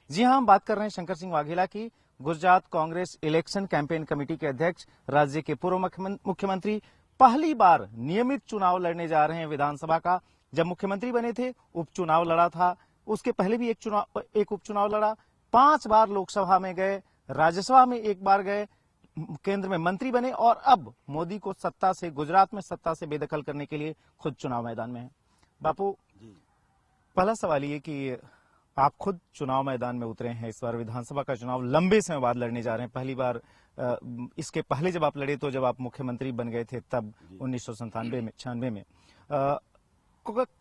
जी हां, हम बात कर रहे हैं शंकर सिंह वाघेला की। Gujarat Congress election campaign committee के अध्यक्ष, राज्य के पूर्व मुख्यमंत्री पहली बार नियमित चुनाव लड़ने जा रहे हैं विधानसभा का। जब मुख्यमंत्री बने थे उपचुनाव लड़ा था, उसके पहले भी एक उपचुनाव लड़ा, 5 बार लोकसभा में गए, राज्यसभा में 1 बार गए, केंद्र में मंत्री बने और अब मोदी को गुजरात में सत्ता से बेदखल करने के लिए खुद चुनाव मैदान में है। बापू, पहला सवाल ये कि आप खुद चुनाव मैदान में उतरे हैं, इस बार विधानसभा का चुनाव लंबे समय बाद लड़ने जा रहे हैं। पहली बार इसके पहले जब आप लड़े तो जब आप मुख्यमंत्री बन गए थे तब 1997 में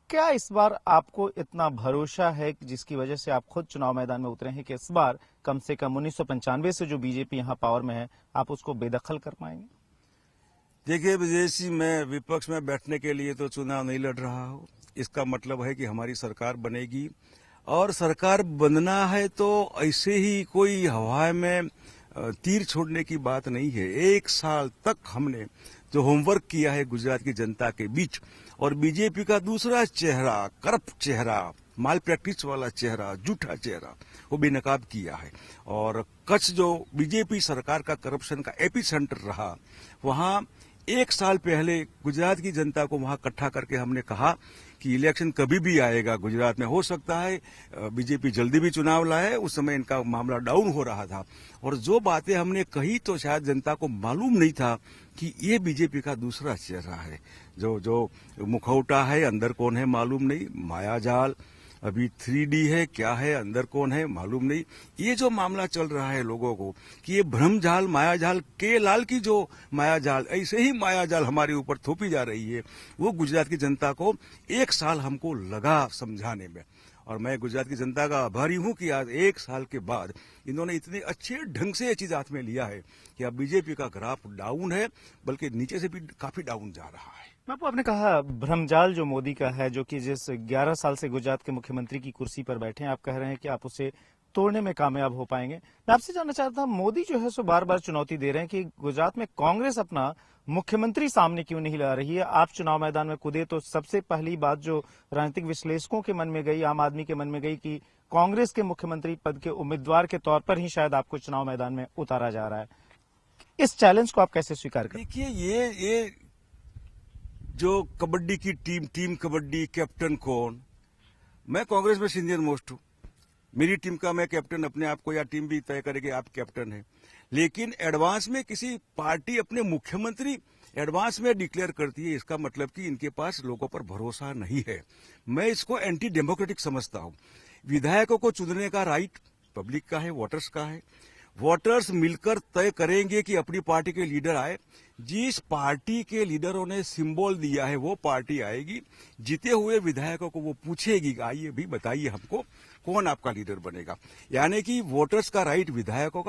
क्या इस बार आपको इतना भरोसा है कि जिसकी वजह से आप खुद चुनाव मैदान में उतरे हैं कि इस बार कम से कम 1995 से जो बीजेपी यहाँ पावर में है आप उसको बेदखल कर पाएंगे? देखिए विजय सिंह, मैं विपक्ष में बैठने के लिए तो चुनाव नहीं लड़ रहा हूँ। इसका मतलब है कि हमारी सरकार बनेगी और सरकार बनना है तो ऐसे ही कोई हवा में तीर छोड़ने की बात नहीं है। 1 साल तक हमने जो होमवर्क किया है गुजरात की जनता के बीच, और बीजेपी का दूसरा चेहरा, करप्ट चेहरा, माल प्रैक्टिस वाला चेहरा, झूठा चेहरा, वो बेनकाब किया है। और कच्छ जो बीजेपी सरकार का करप्शन का एपी सेंटर रहा, वहां 1 साल पहले गुजरात की जनता को वहां इकट्ठा करके हमने कहा कि इलेक्शन कभी भी आएगा गुजरात में, हो सकता है बीजेपी जल्दी भी चुनाव लाए। उस समय इनका मामला डाउन हो रहा था और जो बातें हमने कही तो शायद जनता को मालूम नहीं था कि ये बीजेपी का दूसरा चेहरा है। जो मुखौटा है, अंदर कौन है मालूम नहीं, मायाजाल अभी 3D है, क्या है अंदर कौन है मालूम नहीं। ये जो मामला चल रहा है लोगों को कि ये भ्रमजाल, मायाजाल, के लाल की जो मायाजाल, ऐसे ही मायाजाल हमारे ऊपर थोपी जा रही है, वो गुजरात की जनता को 1 साल हमको लगा समझाने में। और मैं गुजरात की जनता का आभारी हूं कि आज 1 साल के बाद इन्होंने इतने अच्छे ढंग से ये चीज हाथ में लिया है कि अब बीजेपी का ग्राफ डाउन है, बल्कि नीचे से भी काफी डाउन जा रहा है। बापू, आपने कहा भ्रमजाल जो मोदी का है, जो कि जिस 11 साल से गुजरात के मुख्यमंत्री की कुर्सी पर बैठे हैं, आप कह रहे हैं कि आप उसे तोड़ने में कामयाब हो पाएंगे। मैं आपसे जानना चाहता हूं, मोदी जो है सो बार बार चुनौती दे रहे हैं कि गुजरात में कांग्रेस अपना मुख्यमंत्री सामने क्यों नहीं ला रही है। आप चुनाव मैदान में कूदे तो सबसे पहली बात जो राजनीतिक विश्लेषकों के मन में गई, आम आदमी के मन में गई कि कांग्रेस के मुख्यमंत्री पद के उम्मीदवार के तौर पर ही शायद आपको चुनाव मैदान में उतारा जा रहा है। इस चैलेंज को आप कैसे स्वीकार करें? देखिए, ये जो कबड्डी की टीम कबड्डी, कैप्टन कौन? मैं कांग्रेस में सीनियर मोस्ट हूं। मेरी टीम का मैं कैप्टन अपने आप को, या टीम भी तय करेगी आप कैप्टन है। लेकिन एडवांस में किसी पार्टी अपने मुख्यमंत्री एडवांस में डिक्लेयर करती है, इसका मतलब कि इनके पास लोगों पर भरोसा नहीं है। मैं इसको एंटी डेमोक्रेटिक समझता हूं। विधायकों को चुनने का राइट पब्लिक का है, वोटर्स का है। वोटर्स मिलकर तय करेंगे कि अपनी पार्टी के लीडर आए। जिस पार्टी के लीडरों ने सिंबल दिया है वो पार्टी आएगी। जीते हुए विधायकों को वो पूछेगी, आइए भी बताइए हमको कौन आपका लीडर बनेगा। यानी कि वोटर्स का राइट विधायकों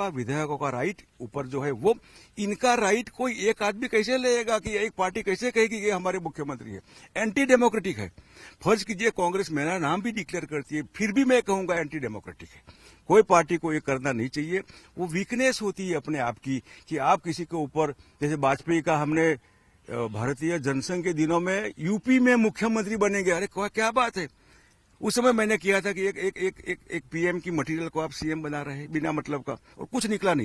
का राइट ऊपर जो है वो, इनका राइट कोई एक आदमी कैसे लेगा कि एक पार्टी कैसे कहेगी ये हमारे मुख्यमंत्री है। एंटी डेमोक्रेटिक है। फर्ज कीजिए कांग्रेस मेरा नाम भी डिक्लेयर करती है, फिर भी मैं कहूंगा एंटी डेमोक्रेटिक है। कोई पार्टी को ये करना नहीं चाहिए। वो वीकनेस होती है अपने आप की कि आप किसी के ऊपर, जैसे वाजपेयी का हमने भारतीय जनसंघ के दिनों में यूपी में मुख्यमंत्री बनेंगे, अरे क्या बात है। उस समय मैंने किया था कि एक पीएम की मटेरियल को आप सीएम बना रहे बिना मतलब का, और कुछ निकला नहीं।